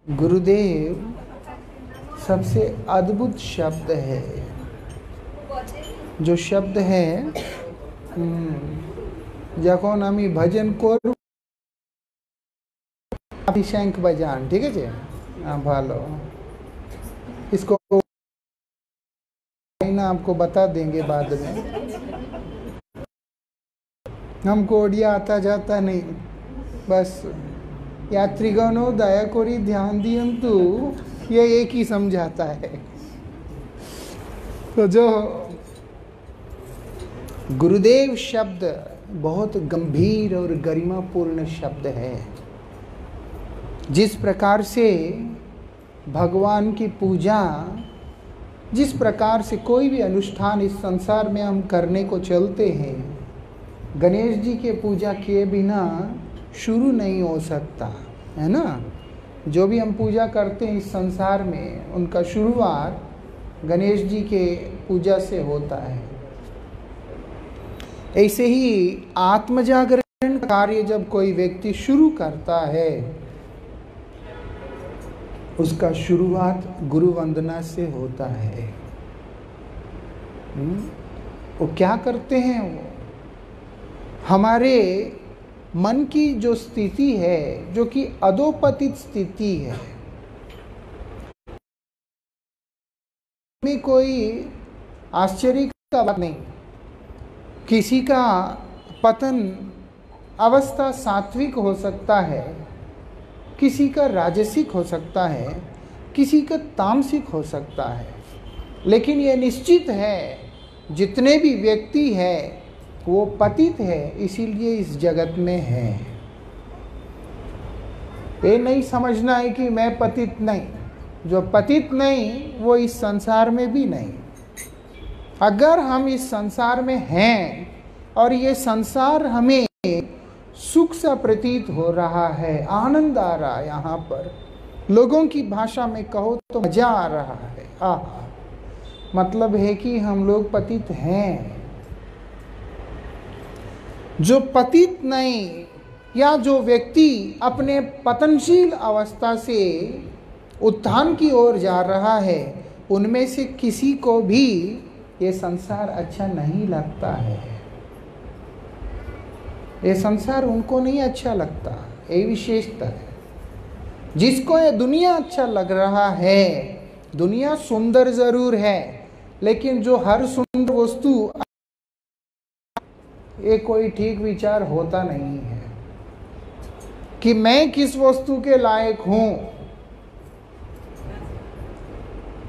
गुरुदेव सबसे अद्भुत शब्द है। जो शब्द है যখন আমি ভজন করব আপনি शंख बजान, ठीक है जी। भालो इसको ना आपको बता देंगे बाद में। हमको ओडिया आता जाता नहीं, बस यात्रीगणों दया करी ध्यान दियंतु, ये एक ही समझाता है। तो जो गुरुदेव शब्द बहुत गंभीर और गरिमापूर्ण शब्द है। जिस प्रकार से भगवान की पूजा, जिस प्रकार से कोई भी अनुष्ठान इस संसार में हम करने को चलते हैं, गणेश जी के पूजा किए बिना शुरू नहीं हो सकता है ना। जो भी हम पूजा करते हैं इस संसार में, उनका शुरुआत गणेश जी के पूजा से होता है। ऐसे ही आत्मजागरण कार्य जब कोई व्यक्ति शुरू करता है, उसका शुरुआत गुरु वंदना से होता है। वो क्या करते हैं? वो हमारे मन की जो स्थिति है, जो कि अधोपतित स्थिति है, में कोई आश्चर्य का बात नहीं। किसी का पतन अवस्था सात्विक हो सकता है, किसी का राजसिक हो सकता है, किसी का तामसिक हो सकता है, लेकिन यह निश्चित है जितने भी व्यक्ति है वो पतित है, इसीलिए इस जगत में है। ये नहीं समझना है कि मैं पतित नहीं। जो पतित नहीं वो इस संसार में भी नहीं। अगर हम इस संसार में हैं और ये संसार हमें सुख सा प्रतीत हो रहा है, आनंद आ रहा है, यहाँ पर लोगों की भाषा में कहो तो मजा आ रहा है, मतलब है कि हम लोग पतित हैं। जो पतित नहीं, या जो व्यक्ति अपने पतनशील अवस्था से उत्थान की ओर जा रहा है, उनमें से किसी को भी ये संसार अच्छा नहीं लगता है। ये संसार उनको नहीं अच्छा लगता, ये विशेषता है। जिसको ये दुनिया अच्छा लग रहा है, दुनिया सुंदर जरूर है, लेकिन जो हर सुंदर वस्तु, ये कोई ठीक विचार होता नहीं है कि मैं किस वस्तु के लायक हूं,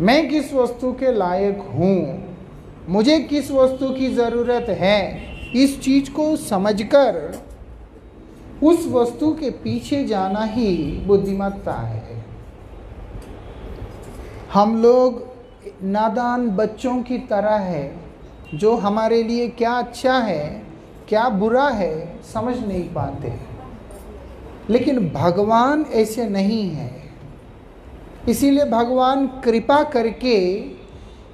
मैं किस वस्तु के लायक हूं, मुझे किस वस्तु की जरूरत है। इस चीज को समझकर उस वस्तु के पीछे जाना ही बुद्धिमत्ता है। हम लोग नादान बच्चों की तरह है, जो हमारे लिए क्या अच्छा है क्या बुरा है समझ नहीं पाते। लेकिन भगवान ऐसे नहीं है। इसीलिए भगवान कृपा करके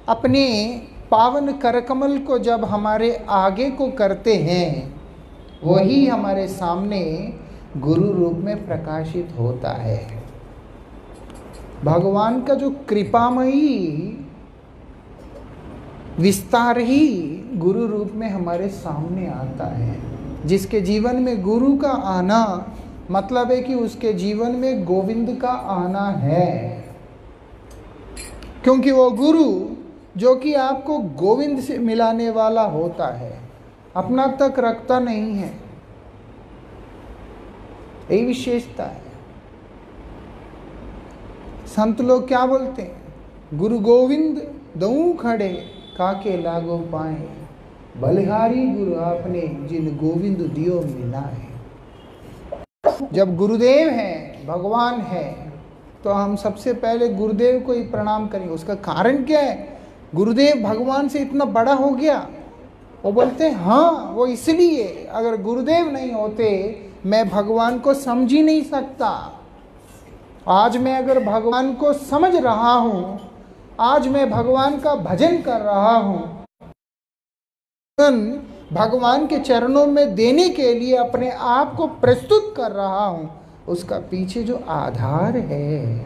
अपने पावन करकमल को जब हमारे आगे को करते हैं, वही हमारे सामने गुरु रूप में प्रकाशित होता है। भगवान का जो कृपामयी विस्तार ही गुरु रूप में हमारे सामने आता है। जिसके जीवन में गुरु का आना मतलब है कि उसके जीवन में गोविंद का आना है। क्योंकि वो गुरु जो कि आपको गोविंद से मिलाने वाला होता है, अपना तक रखता नहीं है। यही विशेषता है। संत लोग क्या बोलते हैं? गुरु गोविंद दऊ खड़े काके लागो पाए, बलिहारी गुरु आपने जिन गोविंद दियो मिलाए। जब गुरुदेव हैं, भगवान है, तो हम सबसे पहले गुरुदेव को ही प्रणाम करेंगे। उसका कारण क्या है? गुरुदेव भगवान से इतना बड़ा हो गया। वो बोलते हैं हाँ, वो इसलिए, अगर गुरुदेव नहीं होते मैं भगवान को समझ ही नहीं सकता। आज मैं अगर भगवान को समझ रहा हूँ, आज मैं भगवान का भजन कर रहा हूँ, भगवान के चरणों में देने के लिए अपने आप को प्रस्तुत कर रहा हूँ, उसका पीछे जो आधार है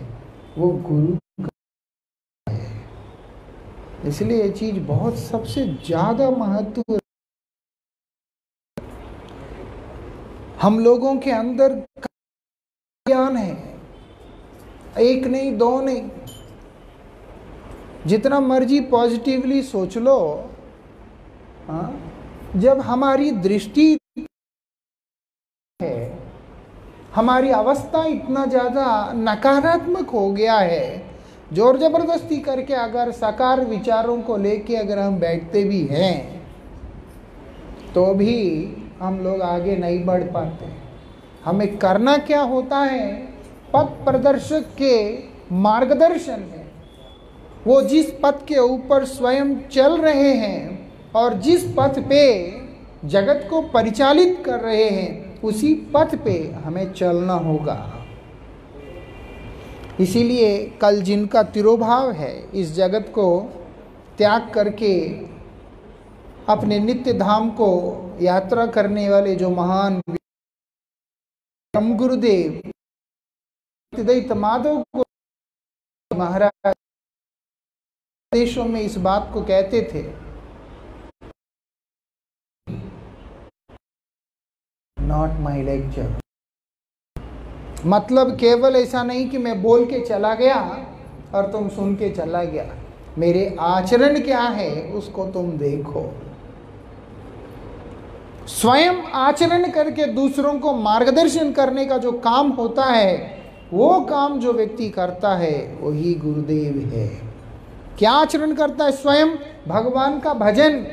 वो गुरु का है। इसलिए ये चीज बहुत सबसे ज्यादा महत्व हम लोगों के अंदर ज्ञान है, एक नहीं दो नहीं, जितना मर्जी पॉजिटिवली सोच लो, जब हमारी दृष्टि है, हमारी अवस्था इतना ज़्यादा नकारात्मक हो गया है, जोर जबरदस्ती करके अगर साकार विचारों को लेके अगर हम बैठते भी हैं तो भी हम लोग आगे नहीं बढ़ पाते। हमें करना क्या होता है, पथ प्रदर्शक के मार्गदर्शन में, वो जिस पथ के ऊपर स्वयं चल रहे हैं और जिस पथ पे जगत को परिचालित कर रहे हैं उसी पथ पे हमें चलना होगा। इसीलिए कल जिनका तिरोभाव है, इस जगत को त्याग करके अपने नित्य धाम को यात्रा करने वाले जो महान परम गुरुदेव दैत माधव को महाराज देशों में इस बात को कहते थे, नॉट माई लेक्चर। मतलब केवल ऐसा नहीं कि मैं बोल के चला गया और तुम सुन के चला गया, मेरे आचरण क्या है उसको तुम देखो। स्वयं आचरण करके दूसरों को मार्गदर्शन करने का जो काम होता है, वो काम जो व्यक्ति करता है वही गुरुदेव है। क्या आचरण करता है? स्वयं भगवान का भजन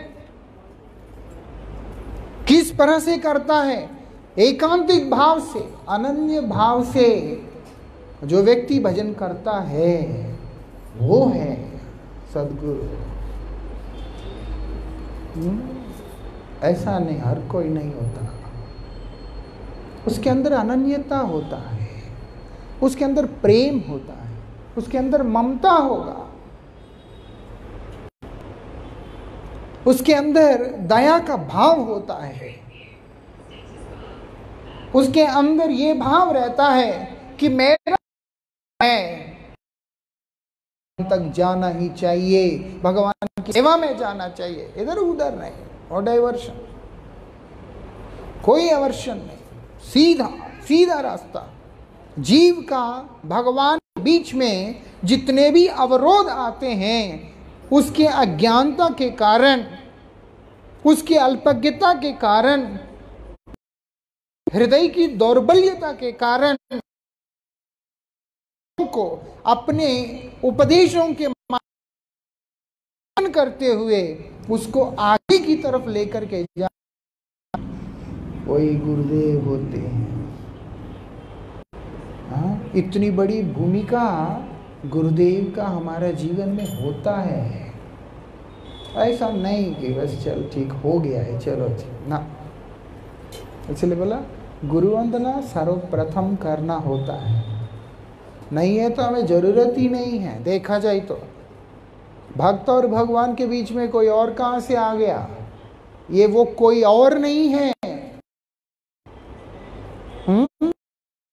किस तरह से करता है? एकांतिक भाव से, अनन्य भाव से जो व्यक्ति भजन करता है वो है सद्गुरु। ऐसा नहीं, हर कोई नहीं होता। उसके अंदर अनन्यता होता है, उसके अंदर प्रेम होता है, उसके अंदर ममता होगा, उसके अंदर दया का भाव होता है, उसके अंदर ये भाव रहता है कि मेरा मैं तक जाना ही चाहिए, भगवान की सेवा में जाना चाहिए, इधर उधर नहीं, और डाइवर्शन, कोई अवर्शन नहीं, सीधा सीधा रास्ता। जीव का भगवान के बीच में जितने भी अवरोध आते हैं, उसके अज्ञानता के कारण, उसकी अल्पज्ञता के कारण, हृदय की दौर्बल्यता के कारण को अपने उपदेशों के मान करते हुए उसको आगे की तरफ लेकर के जा, वही गुरुदेव होते हैं। इतनी बड़ी भूमिका गुरुदेव का हमारे जीवन में होता है। ऐसा नहीं कि बस चल ठीक हो गया है, चलो ठीक ना। इसलिए बोला गुरु वंदना सर्वप्रथम करना होता है। नहीं है तो हमें जरूरत ही नहीं है। देखा जाए तो भक्त और भगवान के बीच में कोई और कहां से आ गया? ये वो कोई और नहीं है,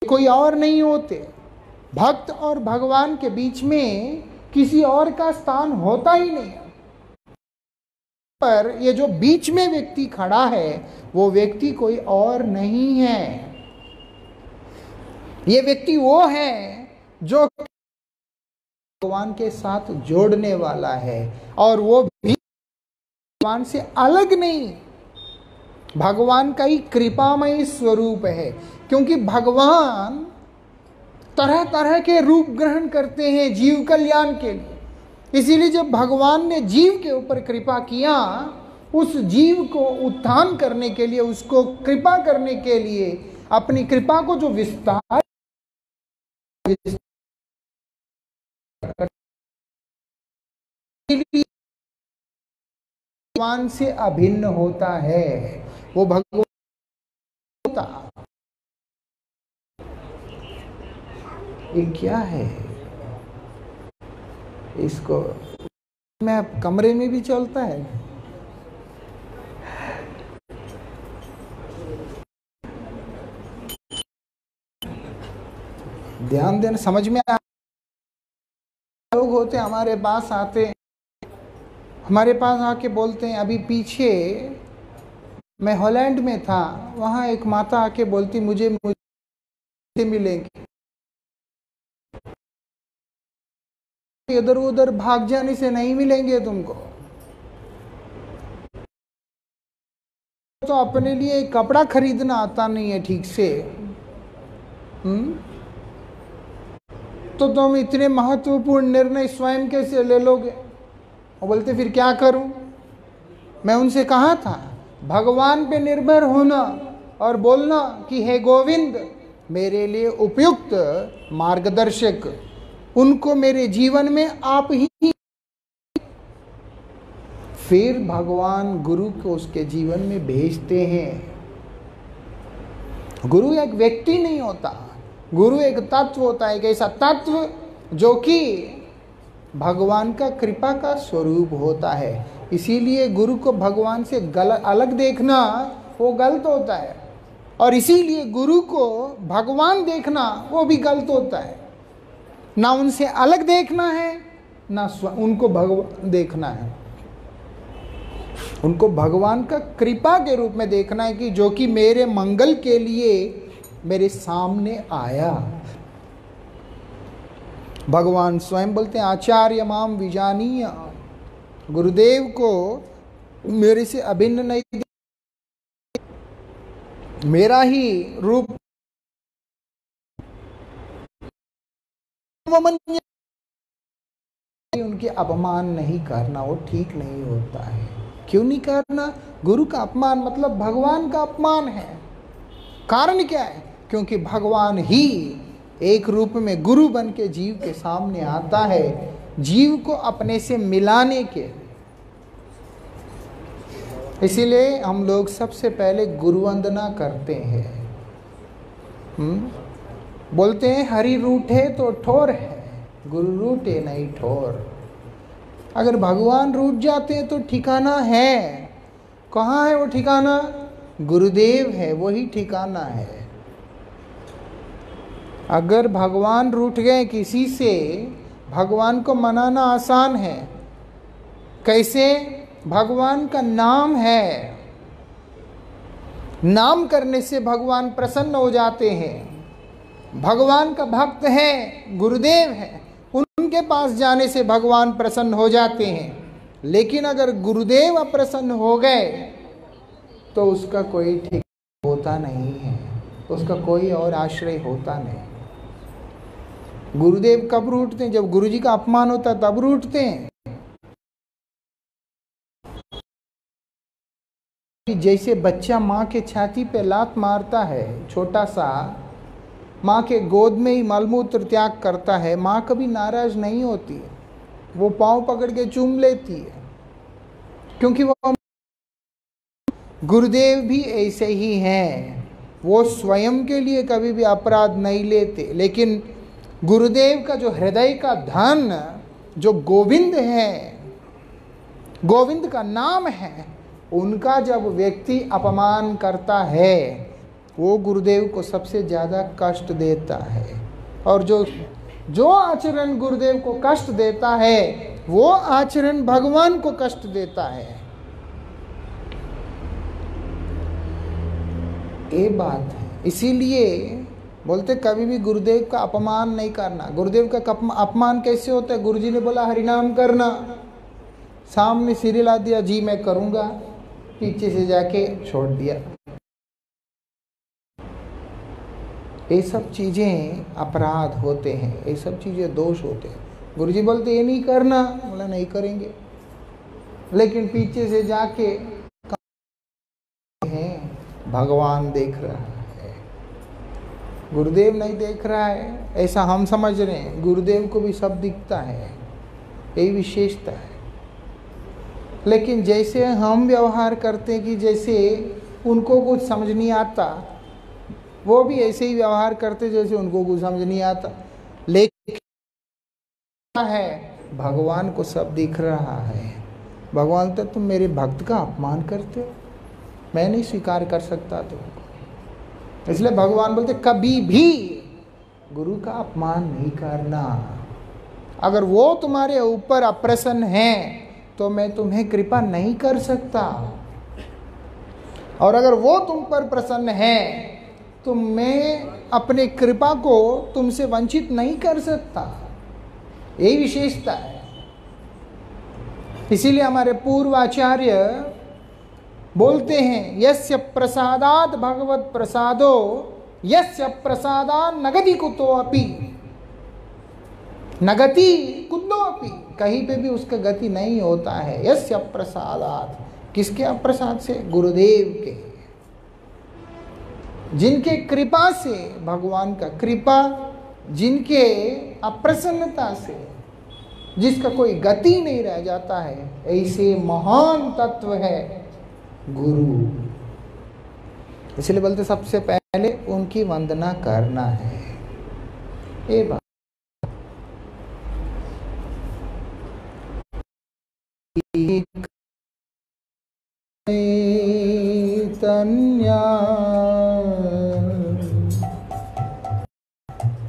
कोई और नहीं होते। भक्त और भगवान के बीच में किसी और का स्थान होता ही नहीं। पर ये जो बीच में व्यक्ति खड़ा है वो व्यक्ति कोई और नहीं है। ये व्यक्ति वो है जो भगवान के साथ जोड़ने वाला है, और वो भी भगवान से अलग नहीं, भगवान का ही कृपामय स्वरूप है। क्योंकि भगवान तरह तरह के रूप ग्रहण करते हैं जीव कल्याण के लिए। इसीलिए जब भगवान ने जीव के ऊपर कृपा किया, उस जीव को उत्थान करने के लिए, उसको कृपा करने के लिए, अपनी कृपा को जो विस्तार भगवान से अभिन्न होता है, वो भगवान होता। ये क्या है? इसको में कमरे में भी चलता है। ध्यान देना, समझ में लोग होते हमारे पास आते, हमारे पास आके बोलते हैं, अभी पीछे मैं हॉलैंड में था, वहाँ एक माता आके बोलती मुझे मिलेंगे, इधर उधर भाग जाने से नहीं मिलेंगे तुमको। तो अपने लिए कपड़ा खरीदना आता नहीं है ठीक से, तो तुम इतने महत्वपूर्ण निर्णय स्वयं कैसे ले लोगे? वो बोलते फिर क्या करूं? मैं उनसे कहा था भगवान पे निर्भर होना और बोलना कि हे गोविंद मेरे लिए उपयुक्त मार्गदर्शक, उनको मेरे जीवन में आप ही। फिर भगवान गुरु को उसके जीवन में भेजते हैं। गुरु एक व्यक्ति नहीं होता, गुरु एक तत्व होता है, एक ऐसा तत्व जो कि भगवान का कृपा का स्वरूप होता है। इसीलिए गुरु को भगवान से अलग देखना वो गलत होता है, और इसीलिए गुरु को भगवान देखना वो भी गलत होता है। ना उनसे अलग देखना है, ना उनको भगवान देखना है। उनको भगवान का कृपा के रूप में देखना है कि जो कि मेरे मंगल के लिए मेरे सामने आया। भगवान स्वयं बोलते हैं आचार्य माम विजानीय, गुरुदेव को मेरे से अभिन्न नहीं, मेरा ही रूप उनके अपमान नहीं करना, वो ठीक नहीं होता है। क्यों नहीं करना? गुरु का अपमान मतलब भगवान का अपमान है। कारण क्या है? क्योंकि भगवान ही एक रूप में गुरु बन के जीव के सामने आता है, जीव को अपने से मिलाने के। इसीलिए हम लोग सबसे पहले गुरु वंदना करते हैं। बोलते हैं हरि रूठे तो ठोर है, गुरु रूठे नहीं ठोर। अगर भगवान रूठ जाते हैं तो ठिकाना है, कहाँ है वो ठिकाना? गुरुदेव है, वही ठिकाना है। अगर भगवान रूठ गए किसी से, भगवान को मनाना आसान है। कैसे? भगवान का नाम है, नाम करने से भगवान प्रसन्न हो जाते हैं। भगवान का भक्त है, गुरुदेव है, उनके पास जाने से भगवान प्रसन्न हो जाते हैं। लेकिन अगर गुरुदेव अप्रसन्न हो गए तो उसका कोई ठीक होता नहीं है, उसका कोई और आश्रय होता नहीं। गुरुदेव कब रूठते हैं? जब गुरुजी का अपमान होता है तब रूठते हैं। जैसे बच्चा माँ के छाती पे लात मारता है, छोटा सा, माँ के गोद में ही मलमूत्र त्याग करता है, माँ कभी नाराज नहीं होती है, वो पाँव पकड़ के चूम लेती है, क्योंकि वो गुरुदेव भी ऐसे ही हैं। वो स्वयं के लिए कभी भी अपराध नहीं लेते, लेकिन गुरुदेव का जो हृदय का धन, जो गोविंद है, गोविंद का नाम है, उनका जब व्यक्ति अपमान करता है वो गुरुदेव को सबसे ज़्यादा कष्ट देता है। और जो आचरण गुरुदेव को कष्ट देता है वो आचरण भगवान को कष्ट देता है। ये बात है। इसीलिए बोलते कभी भी गुरुदेव का अपमान नहीं करना। गुरुदेव का अपमान कैसे होता है? गुरुजी ने बोला हरिनाम करना, सामने सिर हिला दिया, जी मैं करूँगा, पीछे से जाके छोड़ दिया। ये सब चीज़ें अपराध होते हैं, ये सब चीज़ें दोष होते हैं। गुरुजी बोलते ये नहीं करना, बोला नहीं करेंगे, लेकिन पीछे से जाके हैं, भगवान देख रहा है, गुरुदेव नहीं देख रहा है, ऐसा हम समझ रहे हैं। गुरुदेव को भी सब दिखता है, यही विशेषता है। लेकिन जैसे हम व्यवहार करते हैं कि जैसे उनको कुछ समझ नहीं आता, वो भी ऐसे ही व्यवहार करते जैसे उनको कुछ समझ नहीं आता। लेकिन है भगवान को सब दिख रहा है। भगवान तो तुम मेरे भक्त का अपमान करते हो, मैं नहीं स्वीकार कर सकता तुमको। इसलिए भगवान बोलते कभी भी गुरु का अपमान नहीं करना। अगर वो तुम्हारे ऊपर अप्रसन्न है तो मैं तुम्हें कृपा नहीं कर सकता, और अगर वो तुम पर प्रसन्न है तो मैं अपने कृपा को तुमसे वंचित नहीं कर सकता। यही विशेषता है। इसीलिए हमारे पूर्वाचार्य बोलते हैं, यस्य प्रसादात भगवत प्रसादो यस्य प्रसादान नगति कुतो अपि, नगति कुतो अपि, कहीं पे भी उसका गति नहीं होता है। यस्य प्रसादात, किसके अप्रसाद से? गुरुदेव के। जिनके कृपा से, भगवान का कृपा, जिनके अप्रसन्नता से जिसका कोई गति नहीं रह जाता है, ऐसे महान तत्व है गुरु। इसलिए बोलते सबसे पहले उनकी वंदना करना है। ये बात चैतन्य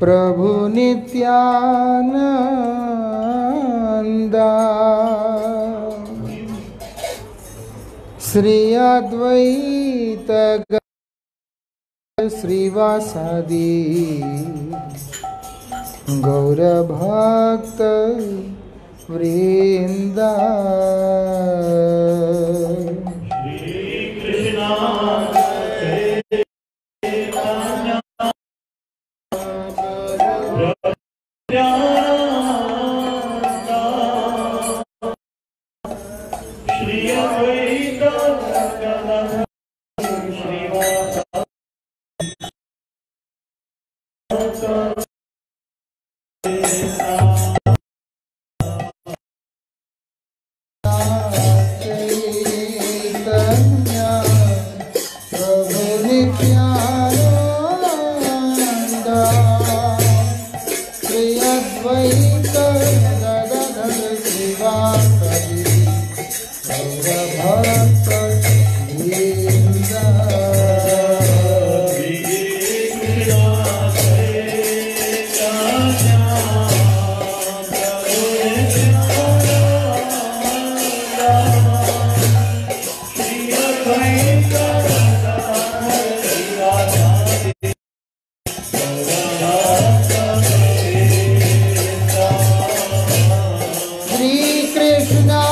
प्रभु नित्यानंदा श्री अद्वैत श्रीवासादि गौर भक्त वृंदा। Krishna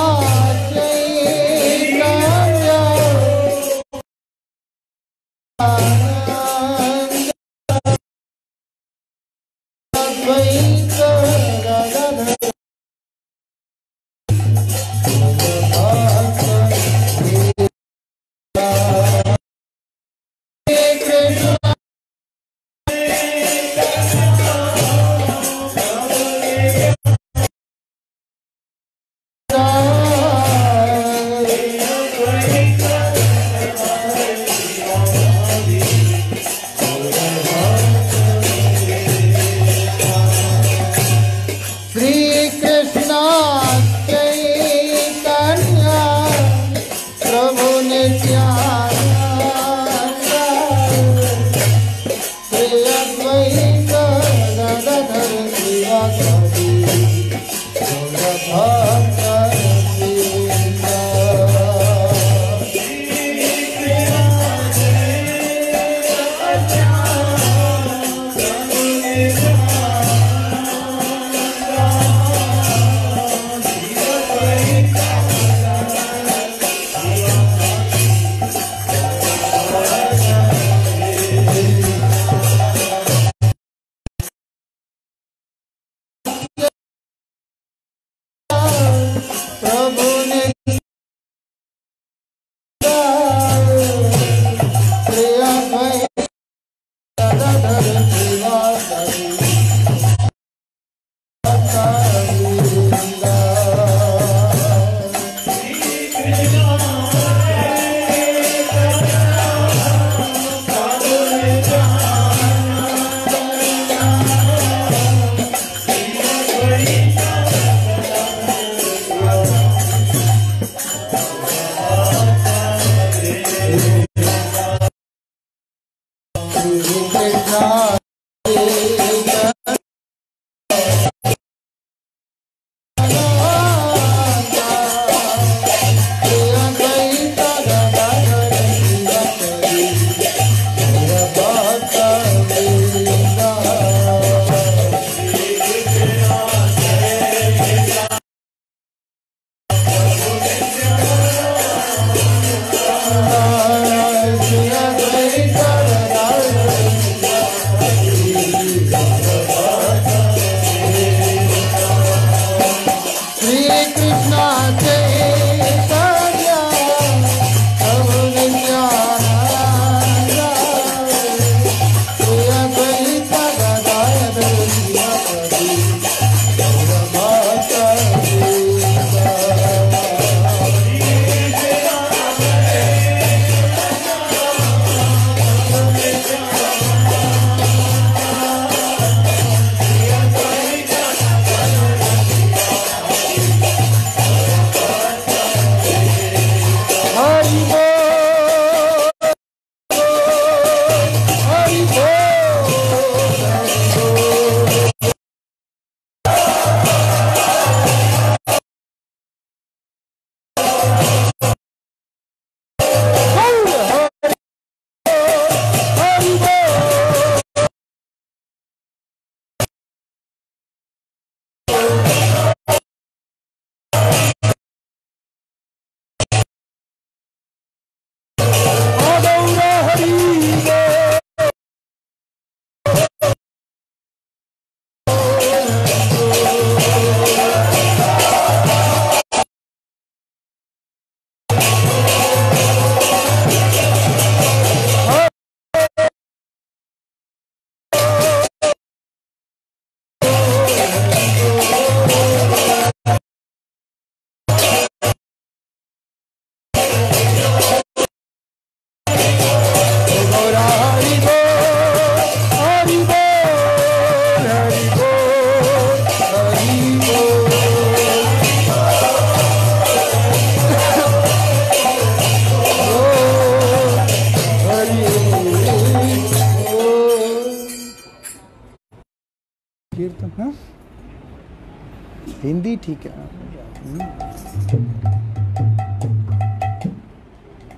हिंदी ठीक है।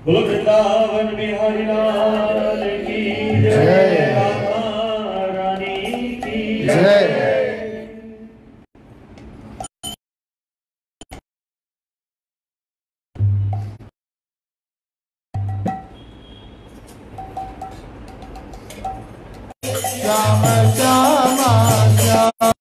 बोलो वृंदावन बिहारी लाल की जय, राधा रानी की जय। श्याम श्याम श्याम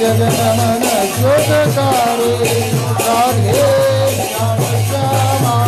जगनमन ज्योतकारे राधे श्याम श्यामा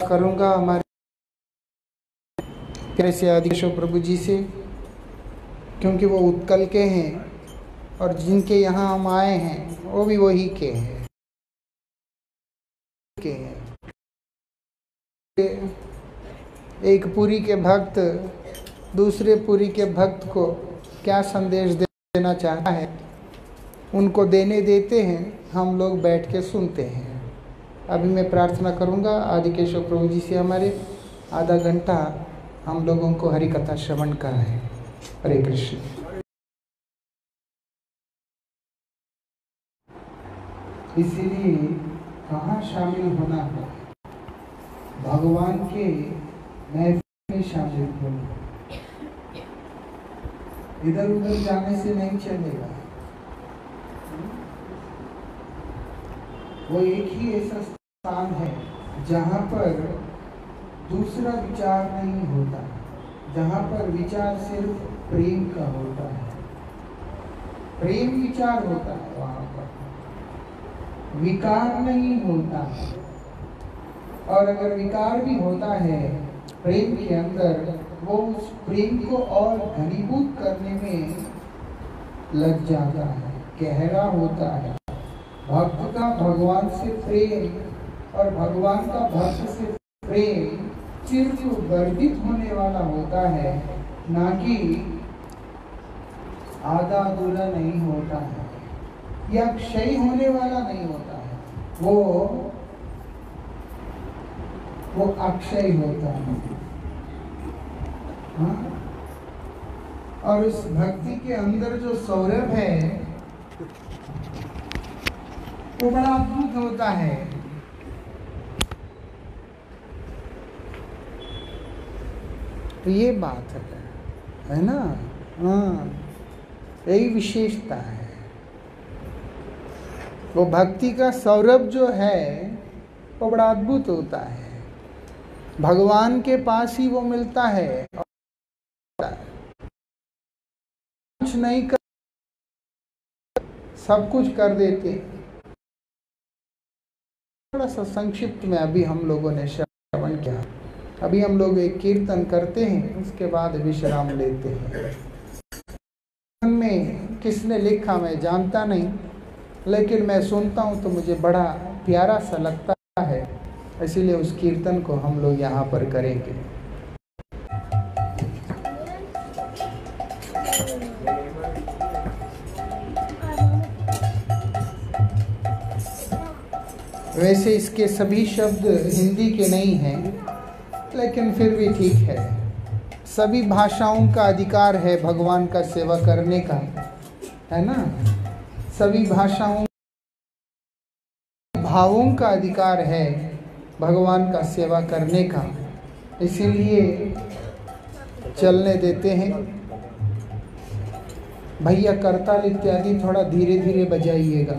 करूंगा हमारे कैसे आदिकेशव प्रभु जी से, क्योंकि वो उत्कल के हैं और जिनके यहाँ हम आए हैं वो भी वही के हैं। एक पुरी के भक्त दूसरे पुरी के भक्त को क्या संदेश देना चाहता है, उनको देते हैं, हम लोग बैठ के सुनते हैं। अभी मैं प्रार्थना करूंगा आदिकेशव प्रभु जी से हमारे आधा घंटा हम लोगों को हरि कथा श्रवण कराएं। हरे कृष्ण। इसीलिए कहाँ शामिल होना है, भगवान के महफिल में शामिल होना, इधर उधर जाने से नहीं चलेगा। वो एक ही ऐसा स्थान है जहाँ पर दूसरा विचार नहीं होता, जहाँ पर विचार सिर्फ प्रेम का होता है, प्रेम विचार होता है, वहाँ पर विकार नहीं होता है। और अगर विकार भी होता है प्रेम के अंदर, वो उस प्रेम को और घनीभूत करने में लग जाता है, गहरा होता है। भक्त का भगवान से प्रेम और भगवान का भक्त से प्रेम सिर्फ वर्धित होने वाला होता है, ना कि आधा अधूरा नहीं होता है या क्षय होने वाला नहीं होता है, वो अक्षय होता है। हाँ? और उस भक्ति के अंदर जो सौरभ है वो बड़ा अद्भुत होता है। तो ये बात है ना। हाँ, यही विशेषता है। वो भक्ति का सौरभ जो है वो बड़ा अद्भुत होता है। भगवान के पास ही वो मिलता है। कुछ नहीं कर, सब कुछ कर देते। थोड़ा सा संक्षिप्त में अभी हम लोगों ने श्रवण किया। अभी हम लोग एक कीर्तन करते हैं, उसके बाद विश्राम लेते हैं। में किसने लिखा मैं जानता नहीं, लेकिन मैं सुनता हूँ तो मुझे बड़ा प्यारा सा लगता है, इसीलिए उस कीर्तन को हम लोग यहाँ पर करेंगे। वैसे इसके सभी शब्द हिंदी के नहीं हैं, लेकिन फिर भी ठीक है। सभी भाषाओं का अधिकार है भगवान का सेवा करने का, है ना। सभी भाषाओं भावों का अधिकार है भगवान का सेवा करने का, इसीलिए चलने देते हैं। भैया करताल इत्यादि थोड़ा धीरे धीरे बजाइएगा।